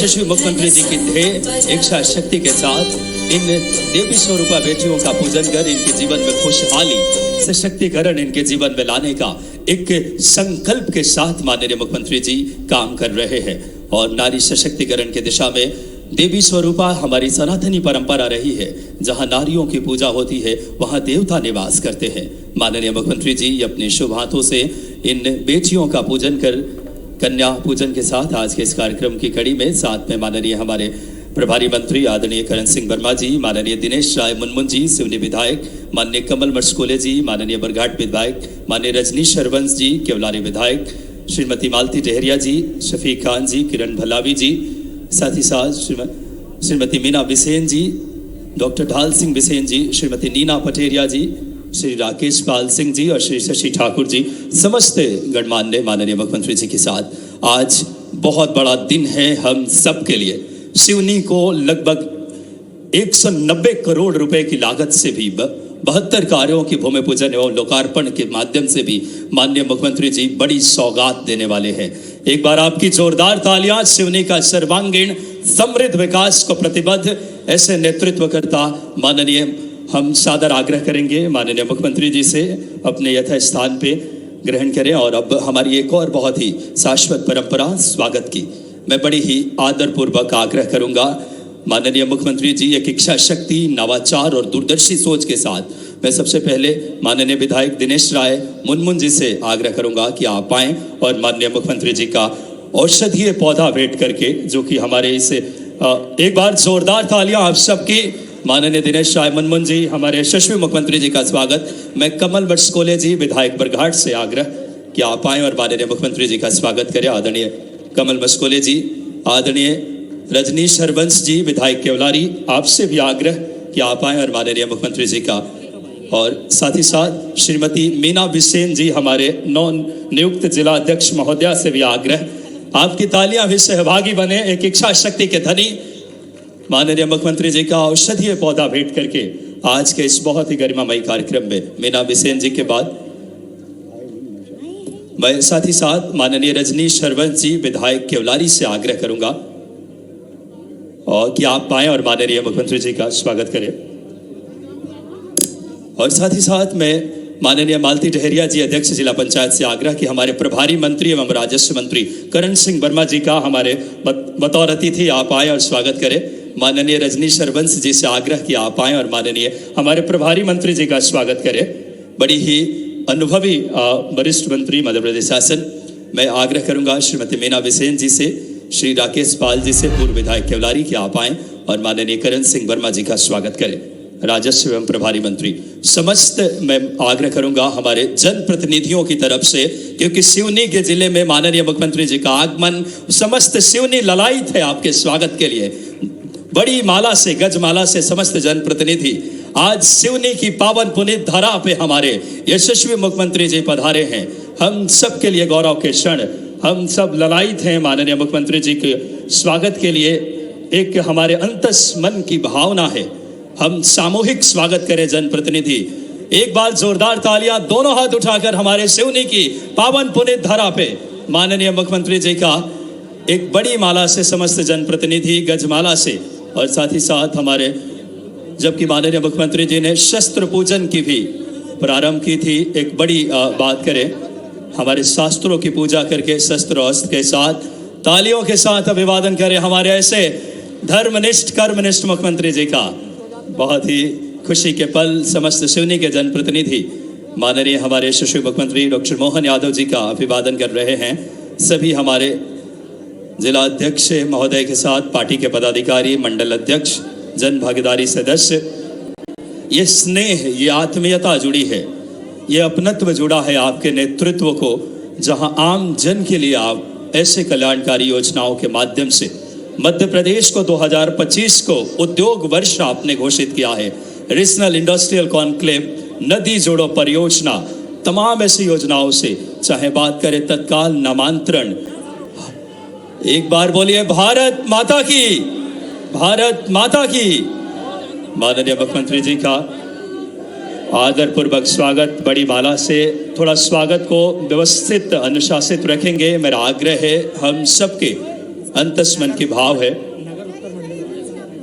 यशस्वी मुख्यमंत्री जी की ध्येय इच्छा शक्ति के साथ इन देवी स्वरूपा बेटियों का पूजन कर इनके जीवन में खुशहाली सशक्तिकरण इनके जीवन में लाने का एक संकल्प के साथ माननीय मुख्यमंत्री जी काम कर रहे हैं। और नारी सशक्तिकरण की दिशा में देवी स्वरूपा हमारी सनातनी परंपरा रही है। जहां नारियों की पूजा होती है वहां देवता निवास करते हैं। माननीय मुख्यमंत्री जी अपने शुभ हाथों से इन बेटियों का पूजन कर कन्या पूजन के साथ आज के इस कार्यक्रम की कड़ी में साथ में माननीय हमारे प्रभारी मंत्री आदरणीय करण सिंह वर्मा जी, माननीय दिनेश राय मुनमुन जी सिवनी विधायक, माननीय कमल मर्सकोले जी, माननीय बरघाट विधायक, माननीय रजनीश हरवंश जी केवलारी विधायक, श्रीमती मालती डहरिया जी, शफीक खान जी, किरण भलावी जी, साथ ही साथ श्रीमती मीना बिसेन जी, डॉक्टर ढाल सिंह बिसेन जी, श्रीमती नीना पटेरिया जी, श्री राकेश पाल सिंह जी और श्री शशि ठाकुर जी, समस्त गणमान्य माननीय मुख्यमंत्री जी के साथ आज बहुत बड़ा दिन है हम सब के लिए। सिवनी को लगभग 190 करोड़ रुपए की लागत से भी 72 कार्यों की भूमि पूजन एवं लोकार्पण के माध्यम से भी माननीय मुख्यमंत्री जी बड़ी सौगात देने वाले हैं। एक बार आपकी जोरदार तालियां सिवनी का सर्वांगीण समृद्ध विकास को प्रतिबद्ध ऐसे नेतृत्वकर्ता माननीय हम सादर आग्रह करेंगे माननीय मुख्यमंत्री जी से अपने यथास्थान पे ग्रहण करें। और अब हमारी एक और बहुत ही शाश्वत परंपरा स्वागत की मैं बड़ी ही आदरपूर्वक आग्रह करूंगा माननीय मुख्यमंत्री जी एक इच्छा शक्ति नवाचार और दूरदर्शी सोच के साथ मैं सबसे पहले माननीय विधायक दिनेश राय मुनमुन जी से आग्रह करूंगा कि आप आएं और माननीय मुख्यमंत्री जी का औषधीय पौधा भेंट करके जो कि हमारे इस एक बार जोरदार तालियां आप सबकी माननीय दिनेश राय मुनमुन जी हमारे यशस्वी मुख्यमंत्री जी का स्वागत। मैं कमल मर्सकोले जी विधायक बरघाट से आग्रह कि आप आएं और माननीय मुख्यमंत्री जी का स्वागत करें। आदरणीय कमल मर्सकोले जी, आदरणीय रजनीश हरवंश जी विधायक केवलारी, आपसे भी आग्रह कि आप आएं और माननीय मुख्यमंत्री जी का और साथ ही साथ श्रीमती मीना बिसेन जी हमारे नव नियुक्त जिला अध्यक्ष महोदया से भी आग्रह आपकी तालियां भी सहभागी बने एक इच्छा शक्ति के धनी माननीय मुख्यमंत्री जी का औषधीय पौधा भेंट करके आज के इस बहुत ही गरिमामयी कार्यक्रम में मीना बिसेन जी के बाद मैं साथ ही साथ माननीय रजनीश हरवंश जी विधायक केवलारी से आग्रह करूंगा और कि आप आए और माननीय मुख्यमंत्री जी का स्वागत करें। और साथ ही साथ मैं माननीय मालती डहरिया जी अध्यक्ष जिला पंचायत से आग्रह कि हमारे प्रभारी मंत्री एवं राजस्व मंत्री करण सिंह वर्मा जी का हमारे बतौर अतिथि आप आए और स्वागत करें। माननीय रजनीश हरवंश जी से आग्रह कि आप आए और माननीय हमारे प्रभारी मंत्री जी का स्वागत करें। बड़ी ही अनुभवी वरिष्ठ मंत्री मध्य प्रदेश शासन मैं आग्रह करूंगा श्रीमती मीना बिसेन जी से, श्री राकेश पाल जी से पूर्व विधायक केवलारी कि आप आए और माननीय करण सिंह वर्मा जी का स्वागत करें। राजस्व एवं प्रभारी मंत्री समस्त मैं आग्रह करूंगा हमारे जनप्रतिनिधियों की तरफ से, क्योंकि सिवनी के जिले में माननीय मुख्यमंत्री जी का आगमन समस्त सिवनी ललायित है आपके स्वागत के लिए। बड़ी माला से गजमाला से समस्त जनप्रतिनिधि आज सिवनी की पावन पुनीत धरा पे हमारे यशस्वी मुख्यमंत्री जी पधारे हैं। हम सब के लिए गौरव के क्षण, हम सब ललायित हैं माननीय मुख्यमंत्री जी के स्वागत के लिए। एक हमारे अंतस मन की भावना है, हम सामूहिक स्वागत करें जनप्रतिनिधि। एक बार जोरदार तालियां दोनों हाथ उठाकर हमारे सिवनी की पावन पुनीत धरा पे माननीय मुख्यमंत्री जी का एक बड़ी माला से समस्त जनप्रतिनिधि गजमाला से और साथ ही साथ हमारे जबकि माननीय मुख्यमंत्री जी ने शस्त्र पूजन की भी प्रारंभ की थी। एक बड़ी बात करें हमारे शास्त्रों की पूजा करके शस्त्र अस्त्र के साथ तालियों के साथ अभिवादन करें हमारे ऐसे धर्मनिष्ठ कर्मनिष्ठ मुख्यमंत्री जी का। बहुत ही खुशी के पल समस्त सिवनी के जनप्रतिनिधि माननीय हमारे यशस्वी मुख्यमंत्री डॉक्टर मोहन यादव जी का अभिवादन कर रहे हैं। सभी हमारे जिला अध्यक्ष महोदय के साथ पार्टी के पदाधिकारी, मंडल अध्यक्ष, जन भागीदारी सदस्य, ये स्नेह, ये आत्मीयता जुड़ी है, ये अपनत्व जुड़ा है आपके नेतृत्व को, जहां आम जन के लिए आप ऐसे कल्याणकारी योजनाओं के माध्यम से मध्य प्रदेश को 2025 को उद्योग वर्ष आपने घोषित किया है। रीजनल इंडस्ट्रियल कॉन्क्लेव, नदी जोड़ो परियोजना, तमाम ऐसी योजनाओं से चाहे बात करें तत्काल नामांतरण। एक बार बोलिए भारत माता की, भारत माता की। माननीय मुख्यमंत्री जी का आदरपूर्वक स्वागत बड़ी माला से। थोड़ा स्वागत को व्यवस्थित अनुशासित रखेंगे, मेरा आग्रह है हम सबके अंतस्मन की भाव है।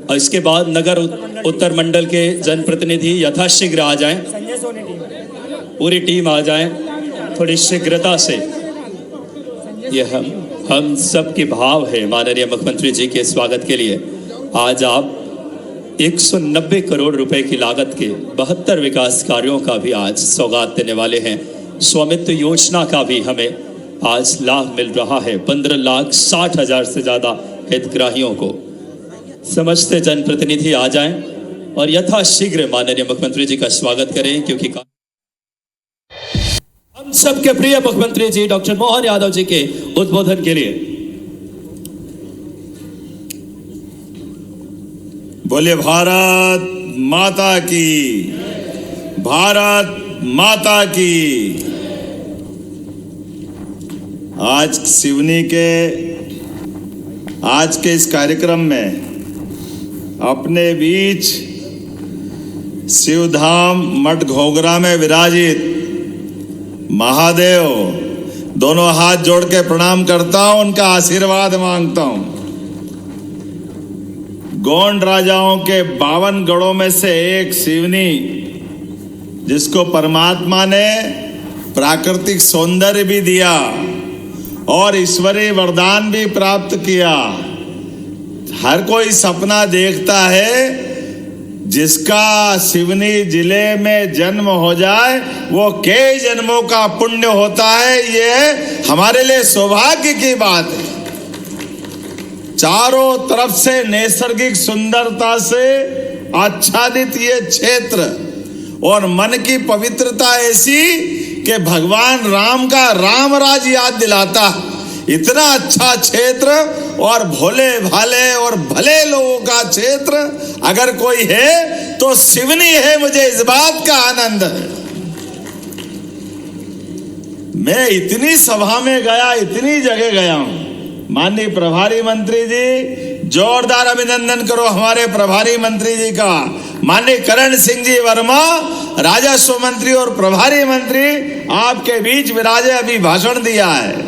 और इसके बाद नगर उत्तर मंडल के जनप्रतिनिधि यथाशीघ्र आ जाएं, पूरी टीम आ जाएं थोड़ी शीघ्रता से। यह हम सब की भाव है माननीय मुख्यमंत्री जी के स्वागत के लिए। आज आप 190 करोड़ रुपए की लागत के 72 विकास कार्यों का भी आज सौगात देने वाले हैं। स्वामित्व योजना का भी हमें आज लाभ मिल रहा है 15,60,000 से ज़्यादा हितग्राहियों को। समस्त जनप्रतिनिधि आ जाएं और यथाशीघ्र माननीय मुख्यमंत्री जी का स्वागत करें, क्योंकि हम सबके प्रिय मुख्यमंत्री जी डॉक्टर मोहन यादव जी के उद्बोधन के लिए। बोले भारत माता की, भारत माता की। आज सिवनी के आज के इस कार्यक्रम में अपने बीच शिवधाम मठ घोगरा में विराजित महादेव, दोनों हाथ जोड़ के प्रणाम करता हूं, उनका आशीर्वाद मांगता हूं। गोंड राजाओं के 52 गढ़ों में से एक सिवनी, जिसको परमात्मा ने प्राकृतिक सौंदर्य भी दिया और ईश्वरीय वरदान भी प्राप्त किया। हर कोई सपना देखता है जिसका सिवनी जिले में जन्म हो जाए वो कई जन्मों का पुण्य होता है। ये हमारे लिए सौभाग्य की बात है। चारों तरफ से नैसर्गिक सुंदरता से आच्छादित ये क्षेत्र और मन की पवित्रता ऐसी कि भगवान राम का राम राज याद दिलाता। इतना अच्छा क्षेत्र और भोले भाले और भले लोगों का क्षेत्र अगर कोई है तो सिवनी है। मुझे इस बात का आनंद है। मैं इतनी सभा में गया, इतनी जगह गया हूं। माननीय प्रभारी मंत्री जी, जोरदार अभिनंदन करो हमारे प्रभारी मंत्री जी का। माननीय करण सिंह जी वर्मा, राजस्व मंत्री और प्रभारी मंत्री आपके बीच विराजे, अभी भाषण दिया है।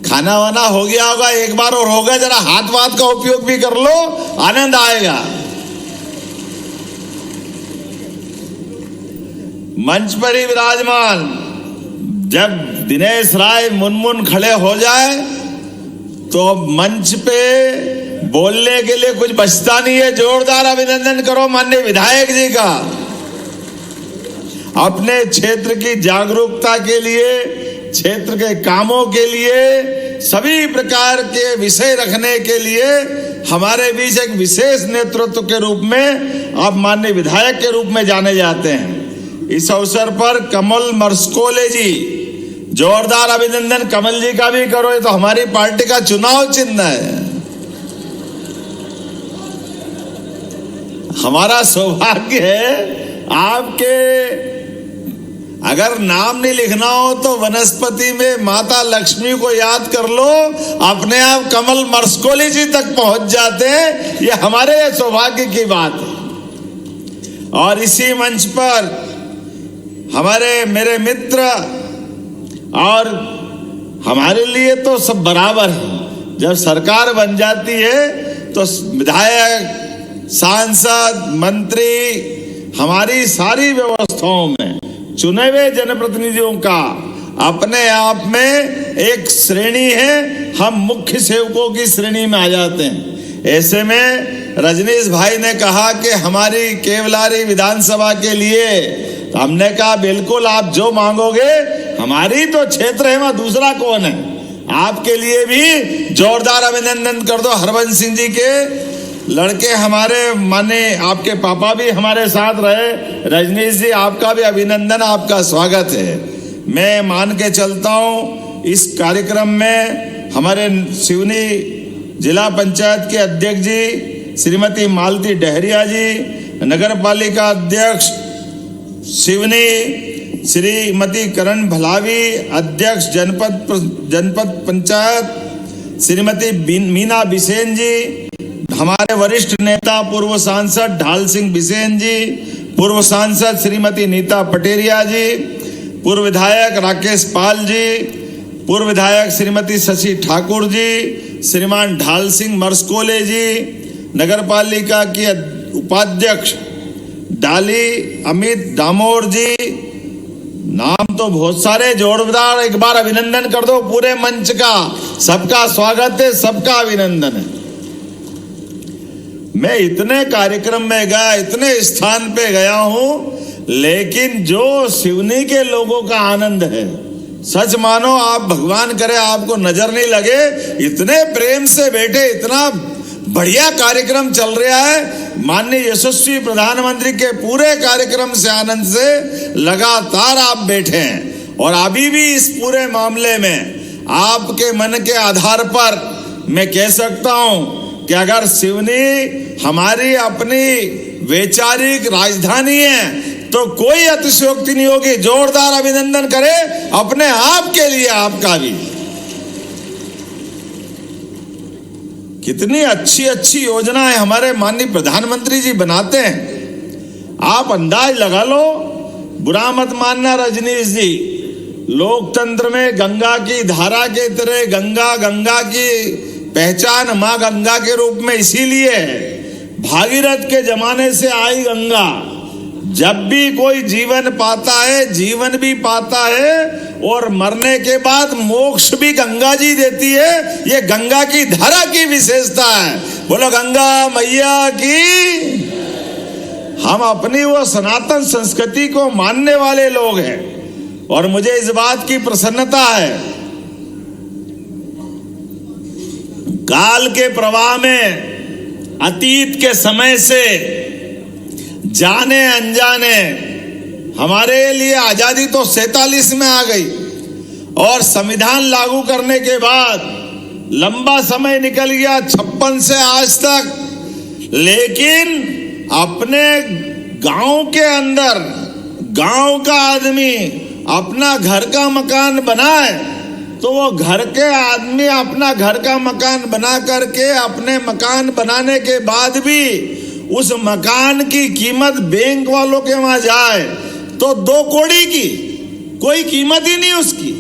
खाना वाना हो गया होगा, एक बार और होगा, जरा हाथ वाथ का उपयोग भी कर लो, आनंद आएगा। मंच पर ही विराजमान, जब दिनेश राय मुनमुन खड़े हो जाए तो मंच पे बोलने के लिए कुछ बचता नहीं है। जोरदार अभिनंदन करो माननीय विधायक जी का। अपने क्षेत्र की जागरूकता के लिए, क्षेत्र के कामों के लिए, सभी प्रकार के विषय रखने के लिए हमारे बीच एक विशेष नेतृत्व के रूप में आप माननीय विधायक के रूप में जाने जाते हैं। इस अवसर पर कमल मरस्कोले जी, जोरदार अभिनंदन कमल जी का भी करो। ये तो हमारी पार्टी का चुनाव चिन्ह है। हमारा सौभाग्य है आपके, अगर नाम नहीं लिखना हो तो वनस्पति में माता लक्ष्मी को याद कर लो, अपने आप कमल मरस्कोली जी तक पहुंच जाते हैं। ये हमारे सौभाग्य की बात है। और इसी मंच पर हमारे मेरे मित्र, और हमारे लिए तो सब बराबर है। जब सरकार बन जाती है तो विधायक, सांसद, मंत्री, हमारी सारी व्यवस्थाओं में चुने हुए जनप्रतिनिधियों का अपने आप में एक श्रेणी है। हम मुख्य सेवकों की श्रेणी में आ जाते हैं। ऐसे में रजनीश भाई ने कहा कि हमारी केवलारी विधानसभा के लिए, तो हमने कहा बिल्कुल आप जो मांगोगे, हमारी तो क्षेत्र है, वहां दूसरा कौन है। आपके लिए भी जोरदार अभिनंदन कर दो। हरबंस सिंह जी के लड़के हमारे, माने आपके पापा भी हमारे साथ रहे। रजनीश जी, आपका भी अभिनंदन, आपका स्वागत है। मैं मान के चलता हूं इस कार्यक्रम में हमारे सिवनी जिला पंचायत के अध्यक्ष जी श्रीमती मालती डहरिया जी, नगर पालिका अध्यक्ष सिवनी श्रीमती करण भलावी, अध्यक्ष जनपद पंचायत श्रीमती मीना बिसेन जी, हमारे वरिष्ठ नेता पूर्व सांसद ढाल सिंह बिसेन जी, पूर्व सांसद श्रीमती नीता पटेरिया जी, पूर्व विधायक राकेश पाल जी, पूर्व विधायक श्रीमती शशि ठाकुर जी, श्रीमान ढाल सिंह मरसकोले जी, नगर पालिका के उपाध्यक्ष डाली अमित दामोर जी, नाम तो बहुत सारे, जोरदार एक बार अभिनंदन कर दो पूरे मंच का। सबका स्वागत है, सबका अभिनंदन है। मैं इतने कार्यक्रम में गया, इतने स्थान पे गया हूं, लेकिन जो सिवनी के लोगों का आनंद है, सच मानो, आप भगवान करे आपको नजर नहीं लगे, इतने प्रेम से बैठे, इतना बढ़िया कार्यक्रम चल रहा है। माननीय यशस्वी प्रधानमंत्री के पूरे कार्यक्रम से आनंद से लगातार आप बैठे हैं, और अभी भी इस पूरे मामले में आपके मन के आधार पर मैं कह सकता हूं कि अगर सिवनी हमारी अपनी वैचारिक राजधानी है तो कोई अतिशयोक्ति नहीं होगी। जोरदार अभिनंदन करें अपने आप के लिए, आपका भी। कितनी अच्छी अच्छी योजनाएं हमारे माननीय प्रधानमंत्री जी बनाते हैं। आप अंदाज लगा लो, बुरा मत मानना रजनीश जी, लोकतंत्र में गंगा की धारा के तरह गंगा की पहचान मां गंगा के रूप में इसीलिए है। भागीरथ के जमाने से आई गंगा, जब भी कोई जीवन पाता है, जीवन भी पाता है, और मरने के बाद मोक्ष भी गंगा जी देती है। ये गंगा की धारा की विशेषता है। बोलो गंगा मैया की। हम अपनी वो सनातन संस्कृति को मानने वाले लोग हैं, और मुझे इस बात की प्रसन्नता है, काल के प्रवाह में अतीत के समय से जाने अनजाने हमारे लिए आजादी तो 47 में आ गई, और संविधान लागू करने के बाद लंबा समय निकल गया 56 से आज तक। लेकिन अपने गांव के अंदर गांव का आदमी अपना घर का मकान बनाए, तो वो घर के आदमी अपना घर का मकान बना करके अपने मकान बनाने के बाद भी उस मकान की कीमत बैंक वालों के वहां जाए तो 2 कौड़ी की, कोई कीमत ही नहीं उसकी,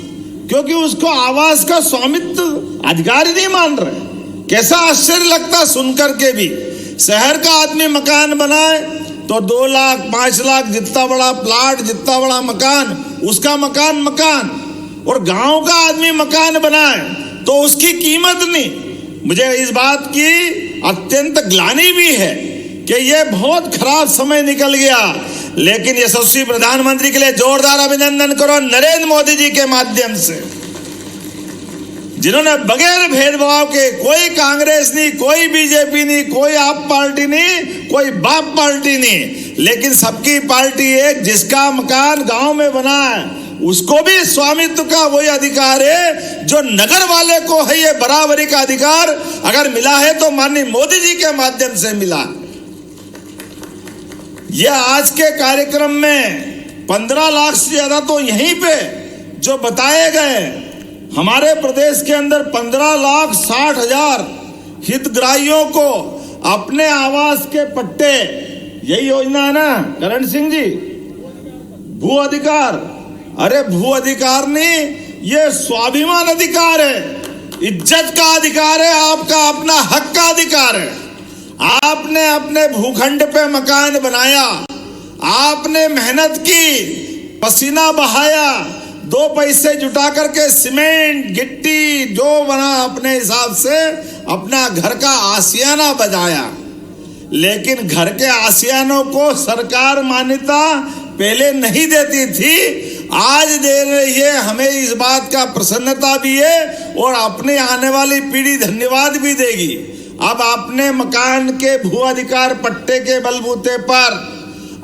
क्योंकि उसको आवास का स्वामित्व अधिकार नहीं मान रहे। कैसा आश्चर्य लगता सुनकर के भी। शहर का आदमी मकान बनाए तो 2 लाख 5 लाख, जितना बड़ा प्लाट, जितना बड़ा मकान, उसका मकान, और गांव का आदमी मकान बनाए तो उसकी कीमत नहीं। मुझे इस बात की अत्यंत ग्लानि भी है कि ये बहुत खराब समय निकल गया, लेकिन यशस्वी प्रधानमंत्री के लिए जोरदार अभिनंदन करो नरेंद्र मोदी जी के माध्यम से, जिन्होंने बगैर भेदभाव के, कोई कांग्रेस नहीं, कोई बीजेपी नहीं, कोई आप पार्टी नहीं, कोई बाप पार्टी नहीं, लेकिन सबकी पार्टी एक, जिसका मकान गांव में बना है उसको भी स्वामित्व का वही अधिकार है जो नगर वाले को है। ये बराबरी का अधिकार अगर मिला है तो माननीय मोदी जी के माध्यम से मिला। ये आज के कार्यक्रम में 15 लाख से ज्यादा तो यहीं पे जो बताए गए, हमारे प्रदेश के अंदर 15,60,000 हितग्राहियों को अपने आवास के पट्टे, यही योजना है ना करण सिंह जी, भू अधिकार। अरे भू अधिकार नहीं, ये स्वाभिमान अधिकार है, इज्जत का अधिकार है, आपका अपना हक का अधिकार है। आपने अपने भूखंड पे मकान बनाया, आपने मेहनत की, पसीना बहाया, 2 पैसे जुटा करके सीमेंट गिट्टी जो बना अपने हिसाब से अपना घर का आशियाना बजाया। लेकिन घर के आशियानों को सरकार मान्यता पहले नहीं देती थी, आज दे रही है। हमें इस बात का प्रसन्नता भी है और अपने आने वाली पीढ़ी धन्यवाद भी देगी। अब अपने मकान के भू अधिकार पट्टे के बलबूते पर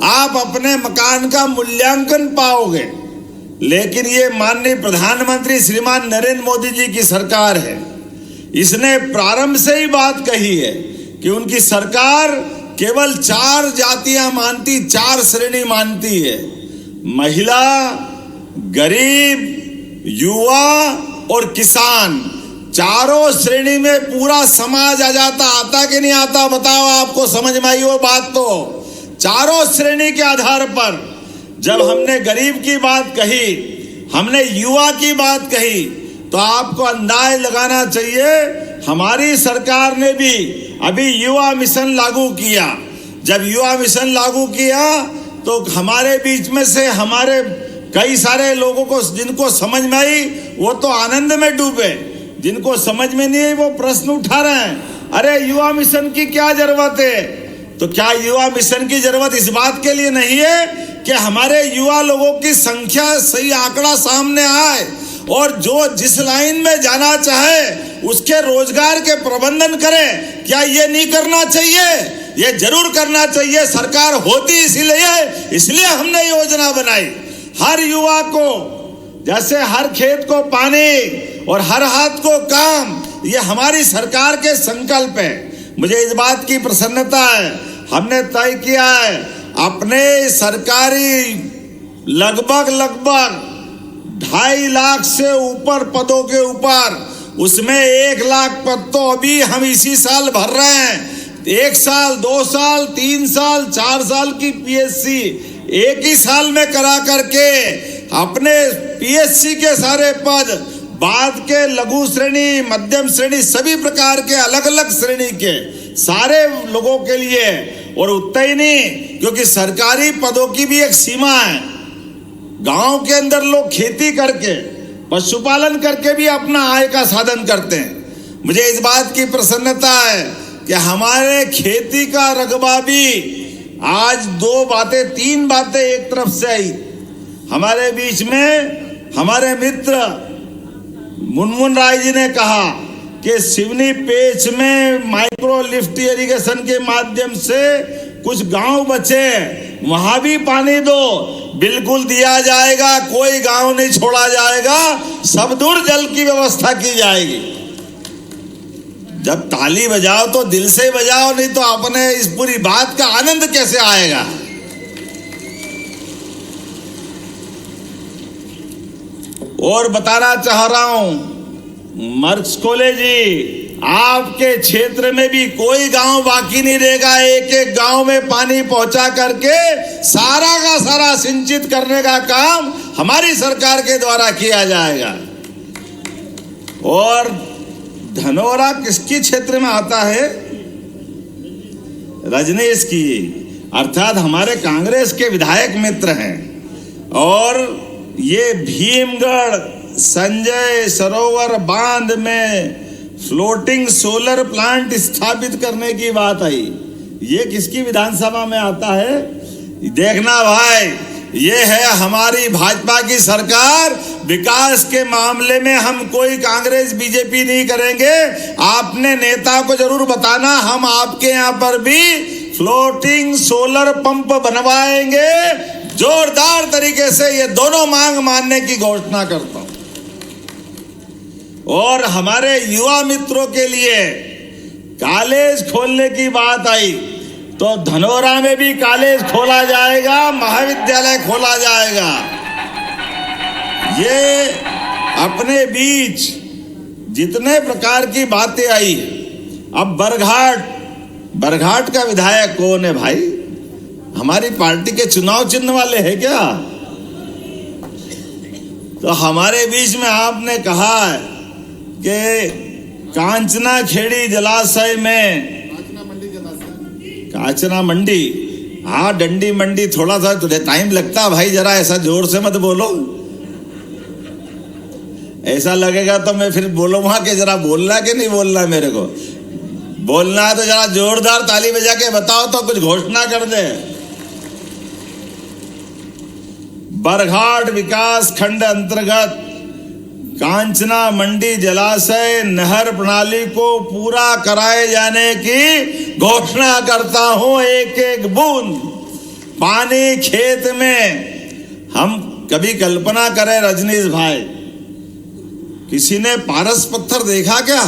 आप अपने मकान का मूल्यांकन पाओगे। लेकिन ये माननीय प्रधानमंत्री श्रीमान नरेंद्र मोदी जी की सरकार है, इसने प्रारंभ से ही बात कही है कि उनकी सरकार केवल 4 जातियां मानती, 4 श्रेणी मानती है, महिला, गरीब, युवा और किसान। चारों श्रेणी में पूरा समाज आ जाता, आता कि नहीं आता बताओ, आपको समझ में आई वो बात। तो चारों श्रेणी के आधार पर जब हमने गरीब की बात कही, हमने युवा की बात कही, तो आपको अंदाज लगाना चाहिए हमारी सरकार ने भी अभी युवा मिशन लागू किया। जब युवा मिशन लागू किया तो हमारे बीच में से हमारे कई सारे लोगों को, जिनको समझ में आई वो तो आनंद में डूबे, जिनको समझ में नहीं आई वो प्रश्न उठा रहे हैं, अरे युवा मिशन की क्या जरूरत है? तो क्या युवा मिशन की जरूरत इस बात के लिए नहीं है कि हमारे युवा लोगों की संख्या, सही आंकड़ा सामने आए और जो जिस लाइन में जाना चाहे उसके रोजगार के प्रबंधन करें? क्या ये नहीं करना चाहिए? ये जरूर करना चाहिए। सरकार होती इसलिए हमने योजना बनाई। हर युवा को, जैसे हर खेत को पानी और हर हाथ को काम, ये हमारी सरकार के संकल्प है। मुझे इस बात की प्रसन्नता है, हमने तय किया है अपने सरकारी लगभग 2.5 लाख से ऊपर पदों के ऊपर, उसमें 1 लाख पद तो अभी हम इसी साल भर रहे हैं। 1 साल, 2 साल, 3 साल, 4 साल की पीएससी एक ही साल में करा करके अपने पीएससी के सारे पद, बाद के लघु श्रेणी, मध्यम श्रेणी, सभी प्रकार के अलग अलग श्रेणी के सारे लोगों के लिए। और उतना ही नहीं, क्योंकि सरकारी पदों की भी एक सीमा है। गांव के अंदर लोग खेती करके, पशुपालन करके भी अपना आय का साधन करते हैं। मुझे इस बात की प्रसन्नता है कि हमारे खेती का रकबा भी आज 3 बातें एक तरफ से आई। हमारे बीच में हमारे मित्र मुनमुन राय जी ने कहा कि सिवनी पेच में माइक्रो लिफ्ट इरिगेशन के माध्यम से कुछ गांव बचे, वहां भी पानी दो। बिल्कुल दिया जाएगा, कोई गांव नहीं छोड़ा जाएगा, सब दूर जल की व्यवस्था की जाएगी। जब ताली बजाओ तो दिल से बजाओ, नहीं तो अपने इस पूरी बात का आनंद कैसे आएगा? और बताना चाह रहा हूं, मर्क्स कॉलेज जी, आपके क्षेत्र में भी कोई गांव बाकी नहीं रहेगा। एक एक गांव में पानी पहुंचा करके सारा का सारा सिंचित करने का काम हमारी सरकार के द्वारा किया जाएगा। और धनोरा किसकी क्षेत्र में आता है? रजनीश की, अर्थात हमारे कांग्रेस के विधायक मित्र हैं। और ये भीमगढ़ संजय सरोवर बांध में फ्लोटिंग सोलर प्लांट स्थापित करने की बात आई, ये किसकी विधानसभा में आता है? देखना भाई, ये है हमारी भाजपा की सरकार। विकास के मामले में हम कोई कांग्रेस बीजेपी नहीं करेंगे। आपने नेता को जरूर बताना, हम आपके यहाँ पर भी फ्लोटिंग सोलर पंप बनवाएंगे जोरदार तरीके से। ये दोनों मांग मानने की घोषणा करता हूं। और हमारे युवा मित्रों के लिए कॉलेज खोलने की बात आई तो धनोरा में भी कॉलेज खोला जाएगा, महाविद्यालय खोला जाएगा। ये अपने बीच जितने प्रकार की बातें आई। अब बरघाट का विधायक कौन है भाई? हमारी पार्टी के चुनाव चिन्ह वाले हैं क्या? तो हमारे बीच में आपने कहा कि कांचना खेड़ी जलाशय में, कांचना मंडी, हाँ डंडी मंडी, थोड़ा सा तुझे टाइम लगता है भाई, जरा ऐसा जोर से मत बोलो। ऐसा लगेगा तो मैं फिर बोलूंगा कि जरा बोलना कि नहीं बोलना। मेरे को बोलना है तो जरा जोरदार ताली बजा के बताओ तो कुछ घोषणा कर दे। बरघाट विकास खंड अंतर्गत कांचना मंडी जलाशय नहर प्रणाली को पूरा कराए जाने की घोषणा करता हूं। एक एक बूंद पानी खेत में। हम कभी कल्पना करें रजनीश भाई, किसी ने पारस पत्थर देखा क्या?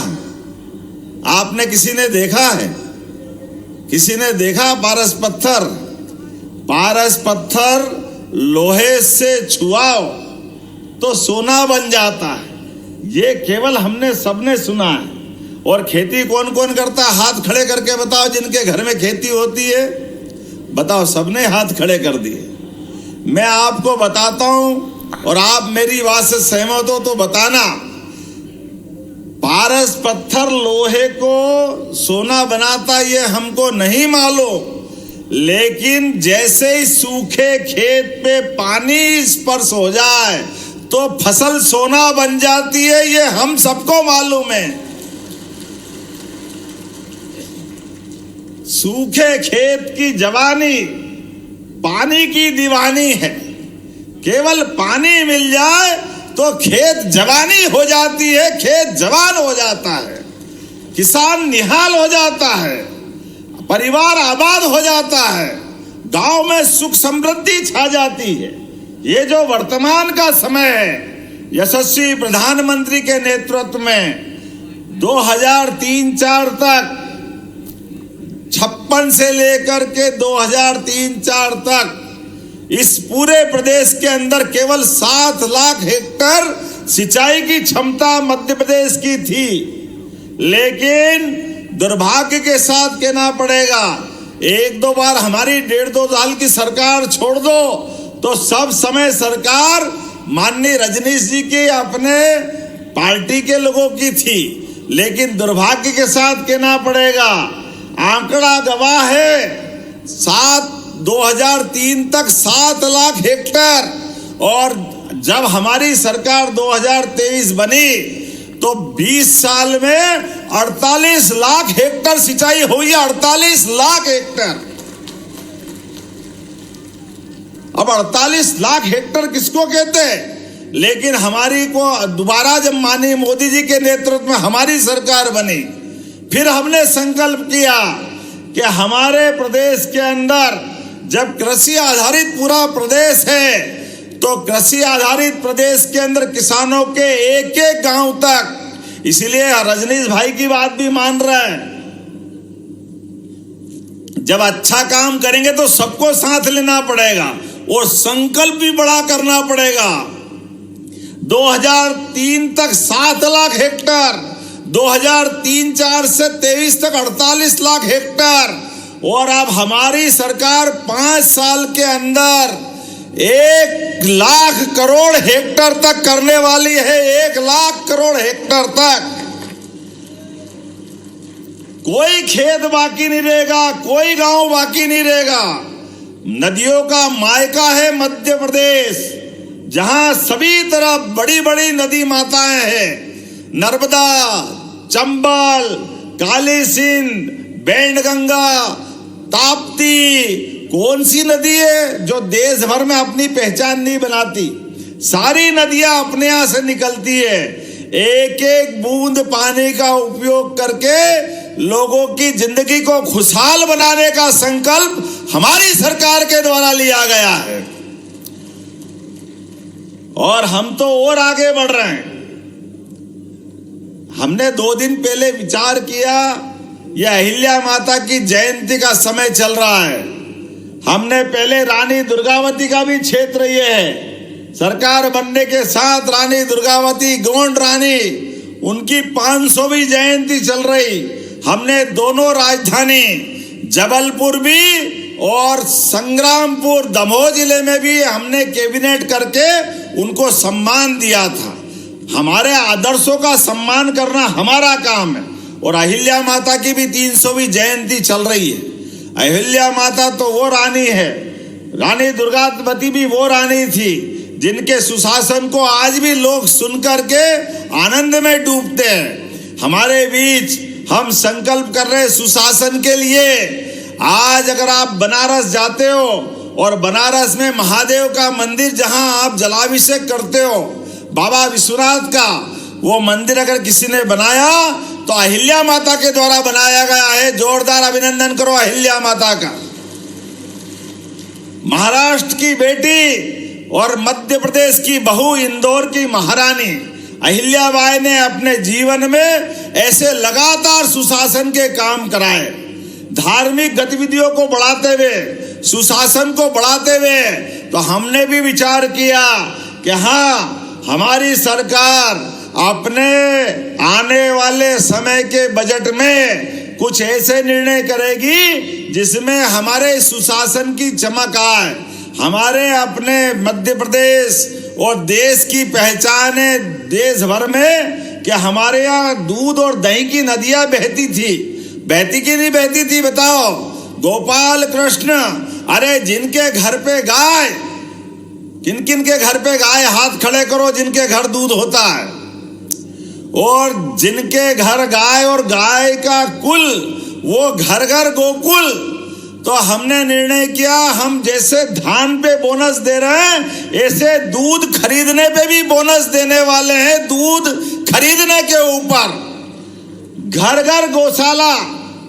आपने किसी ने देखा है? किसी ने देखा पारस पत्थर? पारस पत्थर लोहे से छुआओ तो सोना बन जाता है। ये केवल हमने सबने सुना है। और खेती कौन कौन करता है? हाथ खड़े करके बताओ, जिनके घर में खेती होती है बताओ। सबने हाथ खड़े कर दिए। मैं आपको बताता हूं और आप मेरी बात से सहमत हो तो बताना। पारस पत्थर लोहे को सोना बनाता ये हमको नहीं मालूम, लेकिन जैसे ही सूखे खेत पे पानी स्पर्श हो जाए तो फसल सोना बन जाती है, ये हम सबको मालूम है। सूखे खेत की जवानी पानी की दीवानी है। केवल पानी मिल जाए तो खेत जवानी हो जाती है, खेत जवान हो जाता है, किसान निहाल हो जाता है, परिवार आबाद हो जाता है, गांव में सुख समृद्धि छा जाती है। ये जो वर्तमान का समय है, यशस्वी प्रधानमंत्री के नेतृत्व में 2003-04 तक 56 से लेकर के 2003-04 तक इस पूरे प्रदेश के अंदर केवल 7 लाख हेक्टेयर सिंचाई की क्षमता मध्य प्रदेश की थी। लेकिन दुर्भाग्य के साथ कहना पड़ेगा, एक दो बार हमारी 1.5-2 साल की सरकार छोड़ दो तो सब समय सरकार माननीय रजनीश जी के अपने पार्टी के लोगों की थी। लेकिन दुर्भाग्य के साथ कहना पड़ेगा, आंकड़ा गवाह है 2003 तक 7 लाख हेक्टेयर, और जब हमारी सरकार 2023 बनी तो 20 साल में 48 लाख हेक्टेयर सिंचाई हुई है। 48 लाख हेक्टेयर। अब 48 लाख हेक्टेयर किसको कहते हैं? लेकिन हमारी को दोबारा जब माननीय मोदी जी के नेतृत्व में हमारी सरकार बनी, फिर हमने संकल्प किया कि हमारे प्रदेश के अंदर जब कृषि आधारित पूरा प्रदेश है तो कृषि आधारित प्रदेश के अंदर किसानों के एक एक गांव तक, इसीलिए रजनीश भाई की बात भी मान रहे हैं, जब अच्छा काम करेंगे तो सबको साथ लेना पड़ेगा और संकल्प भी बड़ा करना पड़ेगा। 2003 तक 7 लाख हेक्टेयर, 2003-04 से 23 तक 48 लाख हेक्टेयर, और अब हमारी सरकार 5 साल के अंदर 1 लाख करोड़ हेक्टेयर तक करने वाली है। 1 लाख करोड़ हेक्टेयर तक कोई खेत बाकी नहीं रहेगा, कोई गांव बाकी नहीं रहेगा। नदियों का मायका है मध्य प्रदेश, जहां सभी तरफ बड़ी बड़ी नदी माताएं हैं। नर्मदा, चंबल, काली सिंध, बैंडगंगा, ताप्ती, कौन सी नदी है जो देश भर में अपनी पहचान नहीं बनाती? सारी नदियां अपने यहां से निकलती है। एक एक बूंद पानी का उपयोग करके लोगों की जिंदगी को खुशहाल बनाने का संकल्प हमारी सरकार के द्वारा लिया गया है, और हम तो और आगे बढ़ रहे हैं। हमने 2 दिन पहले विचार किया, यह अहिल्या माता की जयंती का समय चल रहा है। हमने पहले रानी दुर्गावती का भी क्षेत्र ये है, सरकार बनने के साथ रानी दुर्गावती गोंड रानी, उनकी 500वीं जयंती चल रही। हमने दोनों राजधानी जबलपुर भी और संग्रामपुर दमोह जिले में भी हमने कैबिनेट करके उनको सम्मान दिया था। हमारे आदर्शों का सम्मान करना हमारा काम है। और अहिल्या माता की भी 300वीं जयंती चल रही है। अहिल्या माता तो वो रानी है, रानी दुर्गावती भी वो रानी थी जिनके सुशासन को आज भी लोग सुनकर के आनंद में डूबते हैं। हमारे बीच हम संकल्प कर रहे सुशासन के लिए। आज अगर आप बनारस जाते हो और बनारस में महादेव का मंदिर जहां आप जलाभिषेक करते हो, बाबा विश्वनाथ का वो मंदिर अगर किसी ने बनाया तो अहिल्या माता के द्वारा बनाया गया है। जोरदार अभिनंदन करो अहिल्या माता का। महाराष्ट्र की बेटी और मध्य प्रदेश की बहू, इंदौर की महारानी अहिल्याबाई ने अपने जीवन में ऐसे लगातार सुशासन के काम कराए। धार्मिक गतिविधियों को बढ़ाते हुए, सुशासन को बढ़ाते हुए, तो हमने भी विचार किया कि हाँ, हमारी सरकार अपने आने वाले समय के बजट में कुछ ऐसे निर्णय करेगी जिसमें हमारे सुशासन की चमक आए, हमारे अपने मध्य प्रदेश और देश की पहचान है देश भर में कि हमारे यहाँ दूध और दही की नदियां बहती थी, बहती की नहीं बहती थी बताओ? गोपाल कृष्ण, अरे जिनके घर पे गाय, किन किन के घर पे गाय, हाथ खड़े करो जिनके घर दूध होता है, और जिनके घर गाय और गाय का कुल, वो घर घर गोकुल। तो हमने निर्णय किया, हम जैसे धान पे बोनस दे रहे हैं, ऐसे दूध खरीदने पे भी बोनस देने वाले हैं। दूध खरीदने के ऊपर घर घर गौशाला,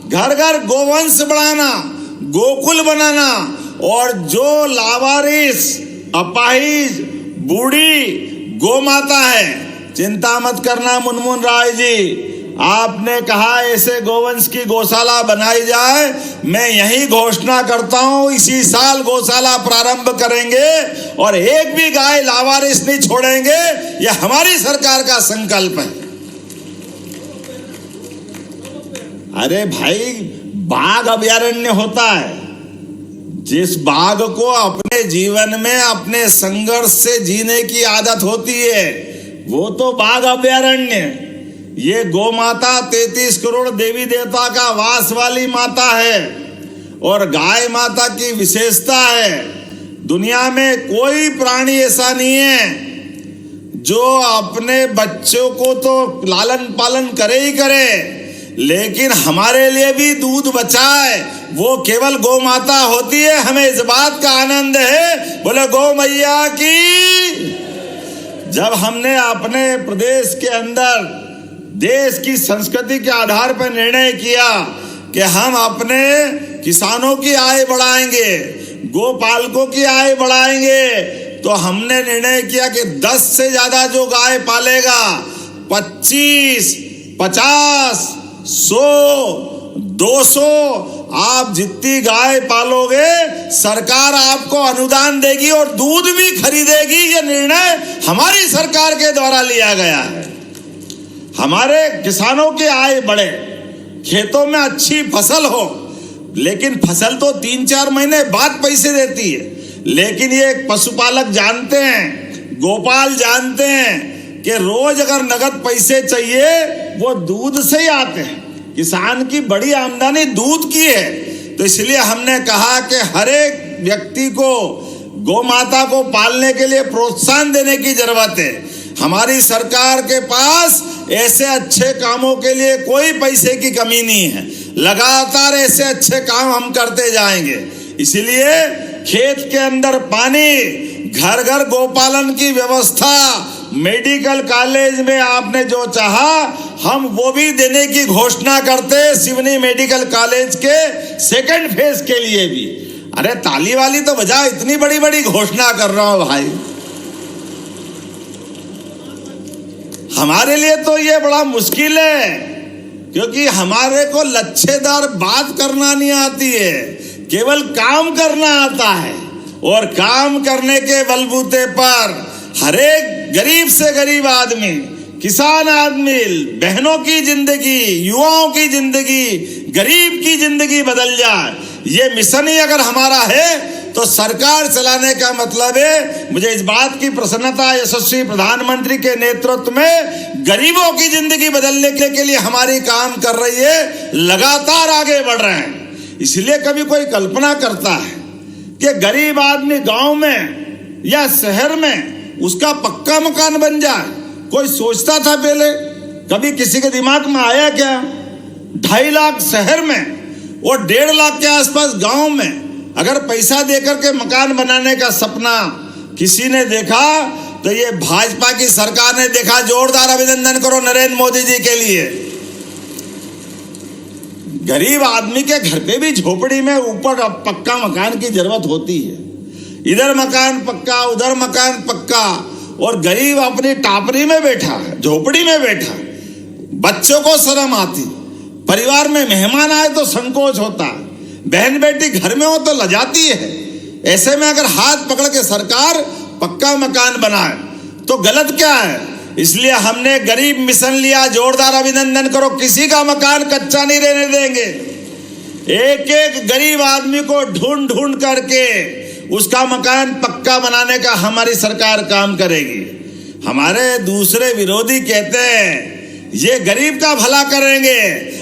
घर घर गोवंश बढ़ाना, गोकुल बनाना, और जो लावारिस अपाहिज बूढ़ी गौ माता है, चिंता मत करना मुनमुन राय जी, आपने कहा ऐसे गोवंश की गौशाला बनाई जाए। मैं यही घोषणा करता हूं, इसी साल गौशाला प्रारंभ करेंगे और एक भी गाय लावारिस नहीं छोड़ेंगे। यह हमारी सरकार का संकल्प है। अरे भाई, बाघ अभयारण्य होता है, जिस बाघ को अपने जीवन में अपने संघर्ष से जीने की आदत होती है, वो तो बाघ अभयारण्य। ये गौ माता 33 करोड़ देवी देवता का वास वाली माता है, और गाय माता की विशेषता है, दुनिया में कोई प्राणी ऐसा नहीं है जो अपने बच्चों को तो लालन पालन करे ही करे, लेकिन हमारे लिए भी दूध बचाए, वो केवल गौ माता होती है। हमें इस बात का आनंद है, बोले गौ मैया की। जब हमने अपने प्रदेश के अंदर देश की संस्कृति के आधार पर निर्णय किया कि हम अपने किसानों की आय बढ़ाएंगे, गोपालकों की आय बढ़ाएंगे, तो हमने निर्णय किया कि 10 से ज्यादा जो गाय पालेगा, 25, 50, 100, 200, आप जितनी गाय पालोगे सरकार आपको अनुदान देगी और दूध भी खरीदेगी। ये निर्णय हमारी सरकार के द्वारा लिया गया है। हमारे किसानों की आय बढ़े, खेतों में अच्छी फसल हो, लेकिन फसल तो 3-4 महीने बाद पैसे देती है, लेकिन ये पशुपालक जानते हैं, गोपाल जानते हैं कि रोज अगर नगद पैसे चाहिए वो दूध से ही आते हैं। किसान की बड़ी आमदनी दूध की है, तो इसलिए हमने कहा कि हर एक व्यक्ति को गौ माता को पालने के लिए प्रोत्साहन देने की जरूरत है। हमारी सरकार के पास ऐसे अच्छे कामों के लिए कोई पैसे की कमी नहीं है, लगातार ऐसे अच्छे काम हम करते जाएंगे। इसलिए खेत के अंदर पानी, घर घर गोपालन की व्यवस्था, मेडिकल कॉलेज में आपने जो चाहा हम वो भी देने की घोषणा करते, सिवनी मेडिकल कॉलेज के 2nd फेज के लिए भी। अरे ताली वाली तो बजा, इतनी बड़ी बड़ी घोषणा कर रहा हूं भाई। हमारे लिए तो ये बड़ा मुश्किल है, क्योंकि हमारे को लच्छेदार बात करना नहीं आती है, केवल काम करना आता है, और काम करने के बलबूते पर हर एक गरीब से गरीब आदमी, किसान आदमी, बहनों की जिंदगी, युवाओं की जिंदगी, गरीब की जिंदगी बदल जाए, ये मिशन ही अगर हमारा है तो सरकार चलाने का मतलब है। मुझे इस बात की प्रसन्नता, यशस्वी प्रधानमंत्री के नेतृत्व में गरीबों की जिंदगी बदलने के लिए हमारी काम कर रही है, लगातार आगे बढ़ रहे हैं। इसलिए कभी कोई कल्पना करता है कि गरीब आदमी गांव में या शहर में उसका पक्का मकान बन जाए, कोई सोचता था पहले? कभी किसी के दिमाग में आया क्या? 2.5 लाख शहर में और 1.5 लाख के आसपास गांव में अगर पैसा देकर के मकान बनाने का सपना किसी ने देखा तो ये भाजपा की सरकार ने देखा। जोरदार अभिनंदन करो नरेंद्र मोदी जी के लिए। गरीब आदमी के घर पे भी झोपड़ी में ऊपर पक्का मकान की जरूरत होती है। इधर मकान पक्का, उधर मकान पक्का, और गरीब अपनी टापरी में बैठा है, झोपड़ी में बैठा। बच्चों को शर्म आती, परिवार में मेहमान आए तो संकोच होता है, बहन बेटी घर में हो तो लजाती है। ऐसे में अगर हाथ पकड़ के सरकार पक्का मकान बनाए तो गलत क्या है? इसलिए हमने गरीब मिशन लिया। जोरदार अभिनंदन करो। किसी का मकान कच्चा नहीं रहने देंगे। एक एक गरीब आदमी को ढूंढ ढूंढ करके उसका मकान पक्का बनाने का हमारी सरकार काम करेगी। हमारे दूसरे विरोधी कहते हैं ये गरीब का भला करेंगे।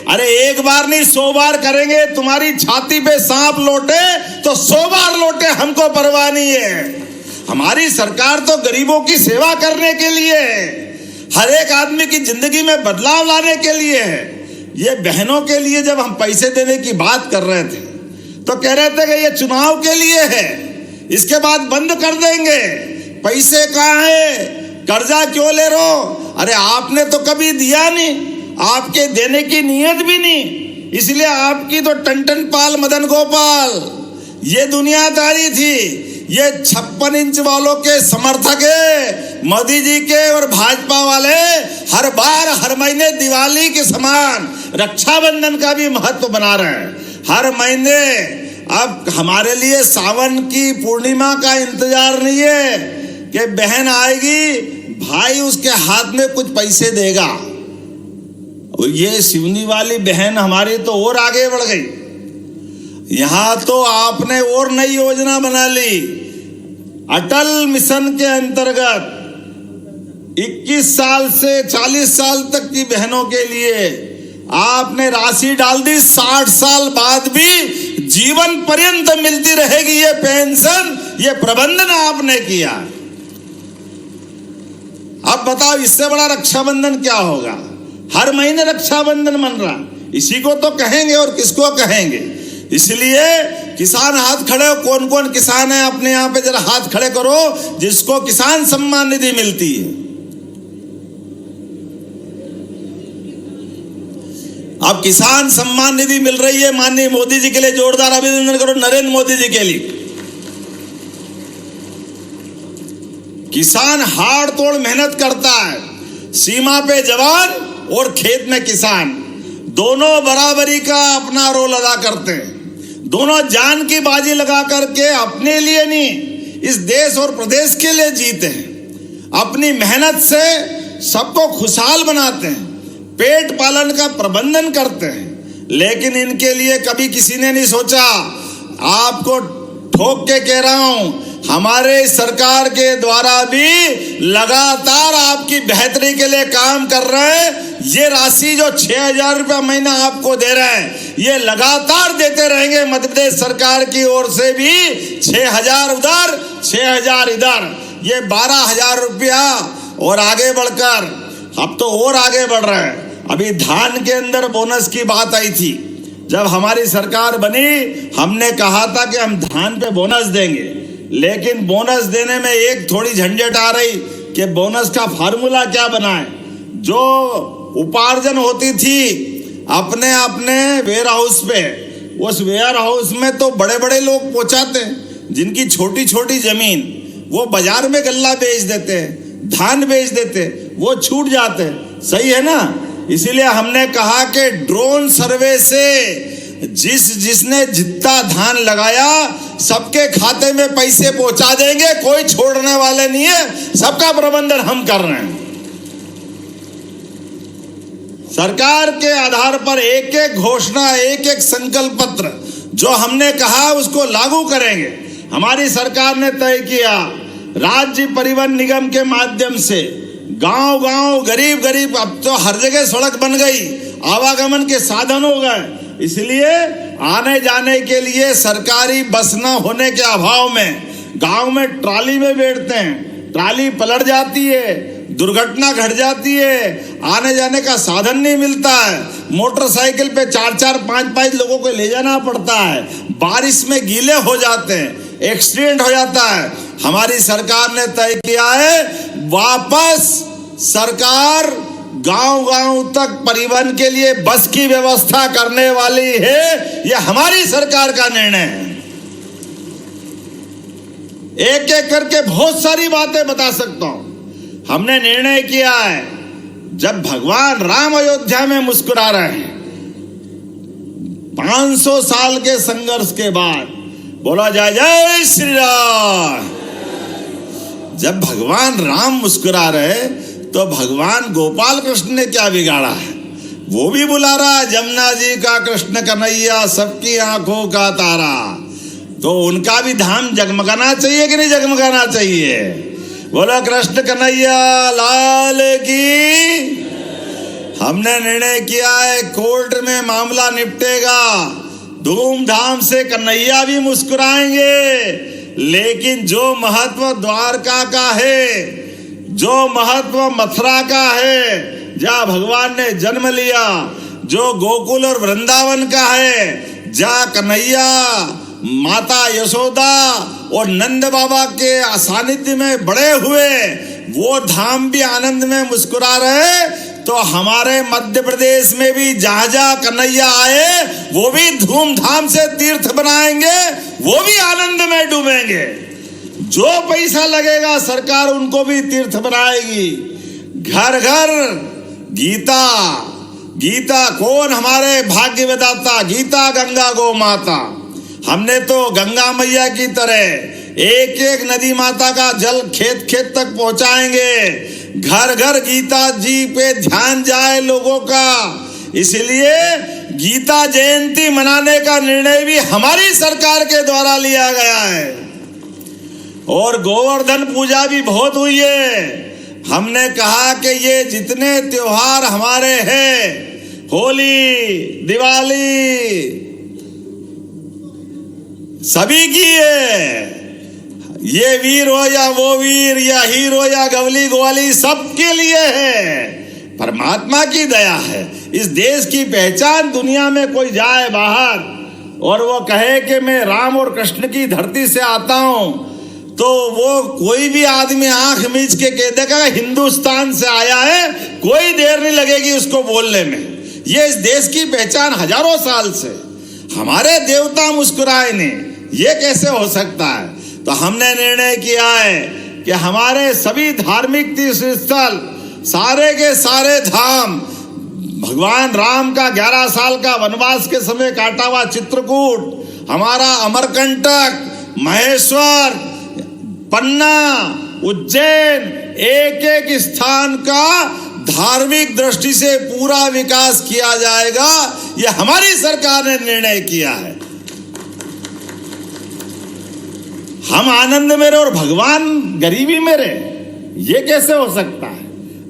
अरे एक बार नहीं 100 बार करेंगे। तुम्हारी छाती पे सांप लौटे तो 100 बार लौटे, हमको परवाह नहीं है। हमारी सरकार तो गरीबों की सेवा करने के लिए है, हर एक आदमी की जिंदगी में बदलाव लाने के लिए है। ये बहनों के लिए जब हम पैसे देने की बात कर रहे थे तो कह रहे थे कि ये चुनाव के लिए है, इसके बाद बंद कर देंगे। पैसे कहाँ है, कर्जा क्यों ले रहे हो? अरे आपने तो कभी दिया नहीं, आपके देने की नीयत भी नहीं, इसलिए आपकी तो टन पाल मदन गोपाल। ये दुनियादारी थी। ये 56 इंच वालों के समर्थक है मोदी जी के और भाजपा वाले। हर बार हर महीने दिवाली के समान रक्षाबंधन का भी महत्व बना रहे हैं। हर महीने अब हमारे लिए सावन की पूर्णिमा का इंतजार नहीं है कि बहन आएगी, भाई उसके हाथ में कुछ पैसे देगा। ये सिवनी वाली बहन हमारी तो और आगे बढ़ गई। यहां तो आपने और नई योजना बना ली। अटल मिशन के अंतर्गत 21 साल से 40 साल तक की बहनों के लिए आपने राशि डाल दी। 60 साल बाद भी जीवन पर्यंत मिलती रहेगी ये पेंशन। ये प्रबंधन आपने किया। अब बताओ इससे बड़ा रक्षाबंधन क्या होगा? हर महीने रक्षाबंधन मन रहा, इसी को तो कहेंगे और किसको कहेंगे? इसलिए किसान हाथ खड़े हो। कौन कौन किसान है अपने यहां पे जरा हाथ खड़े करो जिसको किसान सम्मान निधि मिलती है। अब किसान सम्मान निधि मिल रही है माननीय मोदी जी के लिए जोरदार अभिनंदन करो, नरेंद्र मोदी जी के लिए। किसान हाड़ तोड़ मेहनत करता है, सीमा पे जवान और खेत में किसान, दोनों बराबरी का अपना रोल अदा करते हैं। दोनों जान की बाजी लगा करके अपने लिए नहीं, इस देश और प्रदेश के लिए जीते हैं। अपनी मेहनत से सबको खुशहाल बनाते हैं, पेट पालन का प्रबंधन करते हैं। लेकिन इनके लिए कभी किसी ने नहीं सोचा। आपको ठोक के कह रहा हूं, हमारे सरकार के द्वारा भी लगातार आपकी बेहतरी के लिए काम कर रहे हैं। ये राशि जो 6,000 रुपया महीना आपको दे रहे हैं, ये लगातार देते रहेंगे। मध्य प्रदेश सरकार की ओर से भी 6,000 उधर 6,000 इधर, ये 12,000 रुपया और आगे बढ़कर अब तो और आगे बढ़ रहे हैं। अभी धान के अंदर बोनस की बात आई थी। जब हमारी सरकार बनी हमने कहा था कि हम धान पे बोनस देंगे, लेकिन बोनस देने में एक थोड़ी झंझट आ रही कि बोनस का फार्मूला क्या बनाए। जो उपार्जन होती थी अपने अपने वेयर हाउस पे, उस वेयर हाउस में तो बड़े बड़े लोग पहुंचाते हैं। जिनकी छोटी छोटी जमीन, वो बाजार में गल्ला बेच देते हैं, धान बेच देते, वो छूट जाते हैं। सही है ना? इसीलिए हमने कहा कि ड्रोन सर्वे से जिसने जितना धान लगाया सबके खाते में पैसे पहुंचा देंगे। कोई छोड़ने वाले नहीं है, सबका प्रबंधन हम कर रहे हैं। सरकार के आधार पर एक एक घोषणा, एक एक संकल्प पत्र जो हमने कहा उसको लागू करेंगे। हमारी सरकार ने तय किया राज्य परिवहन निगम के माध्यम से गांव गांव, गरीब गरीब, अब तो हर जगह सड़क बन गई, आवागमन के साधन हो गए। इसलिए आने जाने के लिए सरकारी बस न होने के अभाव में गांव में ट्राली में बैठते हैं, ट्राली पलट जाती है, दुर्घटना घट जाती है, आने जाने का साधन नहीं मिलता है। मोटरसाइकिल पे 4-4, 5-5 लोगों को ले जाना पड़ता है, बारिश में गीले हो जाते हैं, एक्सीडेंट हो जाता है। हमारी सरकार ने तय किया है वापस सरकार गांव गांव तक परिवहन के लिए बस की व्यवस्था करने वाली है। यह हमारी सरकार का निर्णय है। एक एक करके बहुत सारी बातें बता सकता हूं। हमने निर्णय किया है जब भगवान राम अयोध्या में मुस्कुरा रहे हैं, 500 साल के संघर्ष के बाद, बोला जय जय श्री राम। जब भगवान राम मुस्कुरा रहे तो भगवान गोपाल कृष्ण ने क्या बिगाड़ा है? वो भी बुला रहा, जमुना जी का कृष्ण कन्हैया सबकी आंखों का तारा। तो उनका भी धाम जगमगाना चाहिए कि नहीं जगमगाना चाहिए? बोलो कृष्ण कन्हैया लाल की। हमने निर्णय किया है कोर्ट में मामला निपटेगा, धूमधाम से कन्हैया भी मुस्कुराएंगे, लेकिन जो महत्व द्वारका का है, जो महत्व मथुरा का है, जहाँ भगवान ने जन्म लिया, जो गोकुल और वृंदावन का है, जहाँ कन्हैया, माता यशोदा और नंद बाबा के सानिध्य में बड़े हुए, वो धाम भी आनंद में मुस्कुरा रहे, तो हमारे मध्य प्रदेश में भी जहाँ जहाँ कन्हैया आए वो भी धूमधाम से तीर्थ बनाएंगे, वो भी आनंद में डूबेंगे। जो पैसा लगेगा सरकार उनको भी तीर्थ बनाएगी। घर घर गीता, गीता कौन हमारे भाग्य विधाता, गीता गंगा गौ माता। हमने तो गंगा मैया की तरह एक एक नदी माता का जल खेत खेत तक पहुंचाएंगे। घर घर गीता जी पे ध्यान जाए लोगों का, इसलिए गीता जयंती मनाने का निर्णय भी हमारी सरकार के द्वारा लिया गया है। और गोवर्धन पूजा भी बहुत हुई है। हमने कहा कि ये जितने त्योहार हमारे हैं, होली, दिवाली, सभी की है। ये वीर हो या वो वीर, या हीरो या गवली ग्वाली, सबके लिए है। परमात्मा की दया है। इस देश की पहचान, दुनिया में कोई जाए बाहर और वो कहे कि मैं राम और कृष्ण की धरती से आता हूं, तो वो कोई भी आदमी आंख मीच के कह देगा हिंदुस्तान से आया है, कोई देर नहीं लगेगी उसको बोलने में। ये इस देश की पहचान हजारों साल से। हमारे देवता मुस्कुराए नहीं, ये कैसे हो सकता है? तो हमने निर्णय किया है कि हमारे सभी धार्मिक तीर्थ स्थल, सारे के सारे धाम, भगवान राम का 11 साल का वनवास के समय काटा हुआ चित्रकूट, हमारा अमरकंटक, महेश्वर, पन्ना, उज्जैन, एक एक स्थान का धार्मिक दृष्टि से पूरा विकास किया जाएगा। यह हमारी सरकार ने निर्णय किया है। हम आनंद में रहे और भगवान गरीबी में रहे, ये कैसे हो सकता है?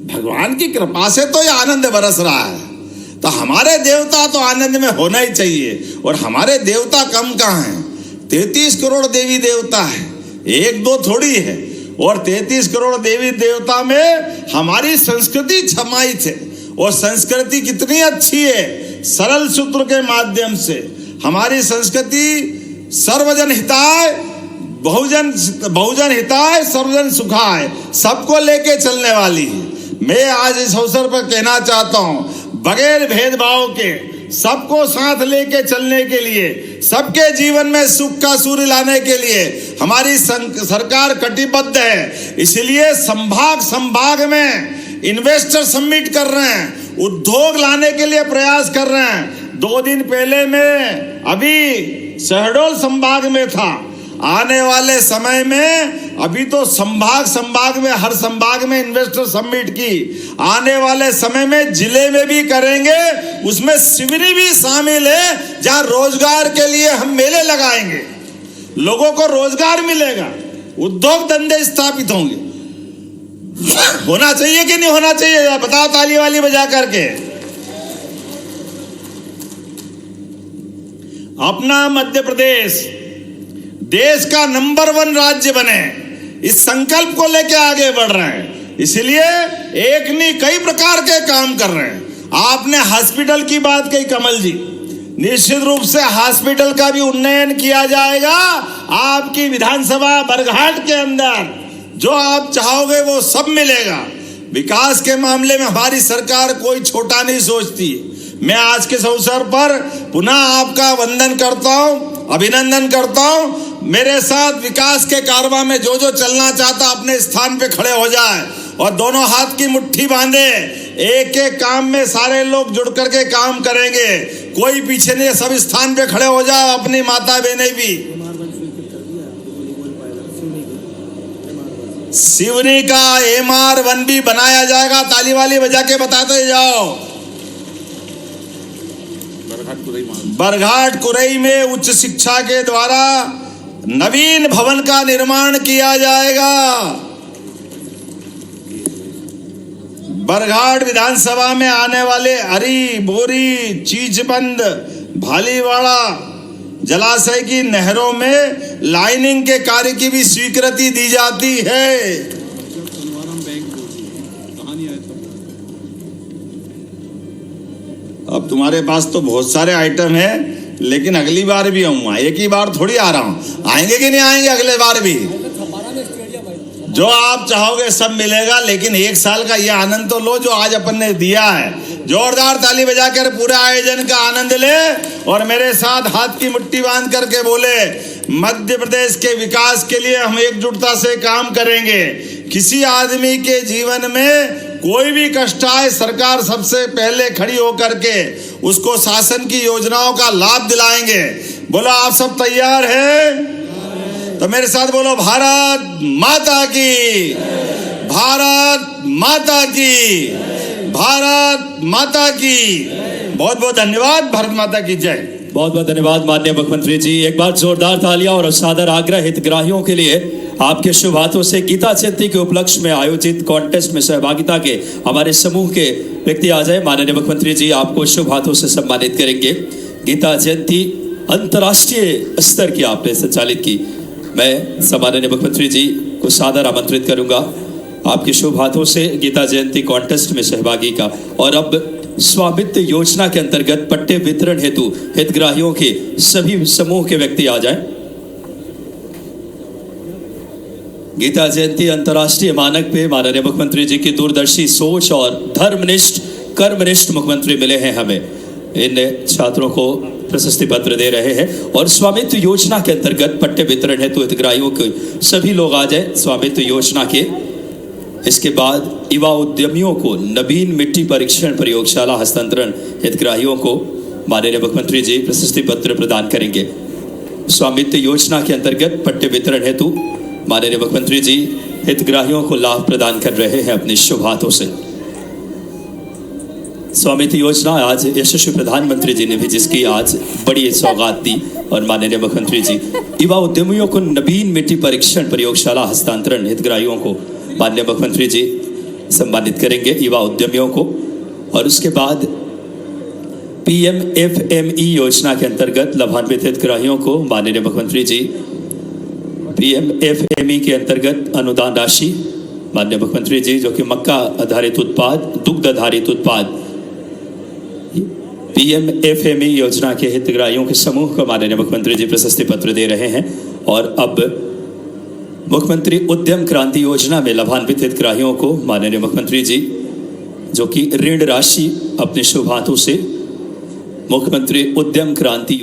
भगवान की कृपा से तो ये आनंद बरस रहा है। तो हमारे देवता तो आनंद में होना ही चाहिए। और हमारे देवता कम कहाँ हैं? 33 करोड़ देवी देवता है, एक दो थोड़ी है। और 33 करोड़ देवी देवता में हमारी संस्कृति समाहित है। और संस्कृति कितनी अच्छी है, सरल सूत्र के माध्यम से। हमारी संस्कृति सर्वजन हिताय, बहुजन हिताय, सर्वजन सुखाय, सबको लेके चलने वाली है। मैं आज इस अवसर पर कहना चाहता हूं, बगैर भेदभाव के सबको साथ लेके चलने के लिए, सबके जीवन में सुख का सूर्य लाने के लिए हमारी सरकार कटिबद्ध है। इसलिए संभाग में इन्वेस्टर समिट कर रहे हैं, उद्योग लाने के लिए प्रयास कर रहे हैं। 2 दिन पहले मैं अभी शहडोल संभाग में था। आने वाले समय में, अभी तो संभाग में, हर संभाग में इन्वेस्टर समिट की, आने वाले समय में जिले में भी करेंगे। उसमें सिवनी भी शामिल है, जहां रोजगार के लिए हम मेले लगाएंगे, लोगों को रोजगार मिलेगा, उद्योग धंधे स्थापित होंगे। होना चाहिए कि नहीं होना चाहिए? बताओ ताली वाली बजा करके। अपना मध्य प्रदेश देश का नंबर 1 राज्य बने, इस संकल्प को लेकर आगे बढ़ रहे हैं। इसलिए एक नहीं कई प्रकार के काम कर रहे हैं। आपने हॉस्पिटल की बात कही कमल जी, निश्चित रूप से हॉस्पिटल का भी उन्नयन किया जाएगा। आपकी विधानसभा बरघाट के अंदर जो आप चाहोगे वो सब मिलेगा। विकास के मामले में हमारी सरकार कोई छोटा नहीं सोचती। मैं आज के अवसर पर पुनः आपका वंदन करता हूं, अभिनंदन करता हूं। मेरे साथ विकास के कारवां में जो जो चलना चाहता अपने स्थान पे खड़े हो जाए और दोनों हाथ की मुट्ठी बांधे। एक एक काम में सारे लोग जुड़ करके काम करेंगे, कोई पीछे नहीं, सब स्थान पे खड़े हो जाओ। अपनी माता बहनें भी, सिवनी का MR1 भी बनाया जाएगा। ताली वाली बजा के बताते जाओ। बरघाट कुरई में उच्च शिक्षा के द्वारा नवीन भवन का निर्माण किया जाएगा। बरघाट विधानसभा में आने वाले अरी, बोरी, चीचबंद, भालीवाड़ा जलाशय की नहरों में लाइनिंग के कार्य की भी स्वीकृति दी जाती है। अब तुम्हारे पास तो बहुत सारे आइटम हैं, लेकिन अगली बार भी आऊंगा, एक ही बार थोड़ी आ रहा हूं। आएंगे कि नहीं आएंगे अगले बार भी? जो आप चाहोगे सब मिलेगा, लेकिन एक साल का ये आनंद तो लो जो आज अपन ने दिया है। जोरदार ताली बजाकर पूरे आयोजन का आनंद ले और मेरे साथ हाथ की मुट्ठी बांध करके बोले, मध्य प्रदेश के विकास के लिए हम एकजुटता से काम करेंगे। किसी आदमी के जीवन में कोई भी कष्ट आए, सरकार सबसे पहले खड़ी होकर के उसको शासन की योजनाओं का लाभ दिलाएंगे। बोलो, आप सब तैयार हैं? तो मेरे साथ बोलो, भारत माता की, भारत माता की, भारत माता की। बहुत बहुत धन्यवाद। भारत माता की जय। बहुत बहुत धन्यवाद माननीय मुख्यमंत्री जी। एक बार जोरदार तालियां और सादर आग्रह हितग्राहियों के लिए आपके शुभ हाथों से गीता जयंती के उपलक्ष्य में आयोजित कॉन्टेस्ट में सहभागिता के हमारे समूह के व्यक्ति आ जाए। माननीय मुख्यमंत्री जी आपको शुभ हाथों से सम्मानित करेंगे। गीता जयंती अंतर्राष्ट्रीय स्तर की आपने संचालित की। मैं सम्माननीय मुख्यमंत्री जी को सादर आमंत्रित करूंगा आपके शुभ हाथों से गीता जयंती कॉन्टेस्ट में सहभागी का। और अब स्वामित्व योजना के अंतर्गत पट्टे वितरण हेतु हितग्राहियों के सभी समूह के व्यक्ति आ जाएं। गीता जयंती अंतर्राष्ट्रीय मानक पे माननीय मुख्यमंत्री जी की दूरदर्शी सोच और धर्मनिष्ठ कर्मनिष्ठ मुख्यमंत्री मिले हैं हमें। इन छात्रों को प्रशस्ति पत्र दे रहे हैं और स्वामित्व योजना के अंतर्गत पट्टे वितरण हेतु हितग्राहियों के सभी लोग आ जाएं स्वामित्व योजना के। इसके बाद युवा उद्यमियों को नवीन मिट्टी परीक्षण प्रयोगशाला हस्तांतरण हितग्राहियों को माननीय मुख्यमंत्री जी प्रशस्ति पत्र प्रदान करेंगे। स्वामित्व योजना के अंतर्गत पट्टे वितरण हेतु माननीय मुख्यमंत्री जी हितग्राहियों को लाभ प्रदान कर रहे हैं अपने शुभ हाथों से। स्वामित्व योजना आज यशस्वी प्रधानमंत्री जी ने भी जिसकी आज बड़ी सौगात दी और माननीय मुख्यमंत्री जी युवा उद्यमियों को नवीन मिट्टी परीक्षण प्रयोगशाला हस्तांतरण हितग्राहियों को माननीय मुख्यमंत्री जी सम्मानित करेंगे युवा उद्यमियों को। और उसके बाद PMFME योजना के अंतर्गत लाभान्वित हितग्राहियों को माननीय मुख्यमंत्री जी PMFME के अंतर्गत अनुदान राशि माननीय मुख्यमंत्री जी जो कि मक्का आधारित उत्पाद, दुग्ध आधारित उत्पाद PMFME योजना के हितग्राहियों के समूह को माननीय मुख्यमंत्री जी प्रशस्ति पत्र दे रहे हैं। और अब मुख्यमंत्री उद्यम क्रांति योजना में लाभान्वित हितग्राहियों को माननीय मुख्यमंत्री जी जो कि ऋण राशि अपने शुभ हाथों से मुख्यमंत्री उद्यम क्रांति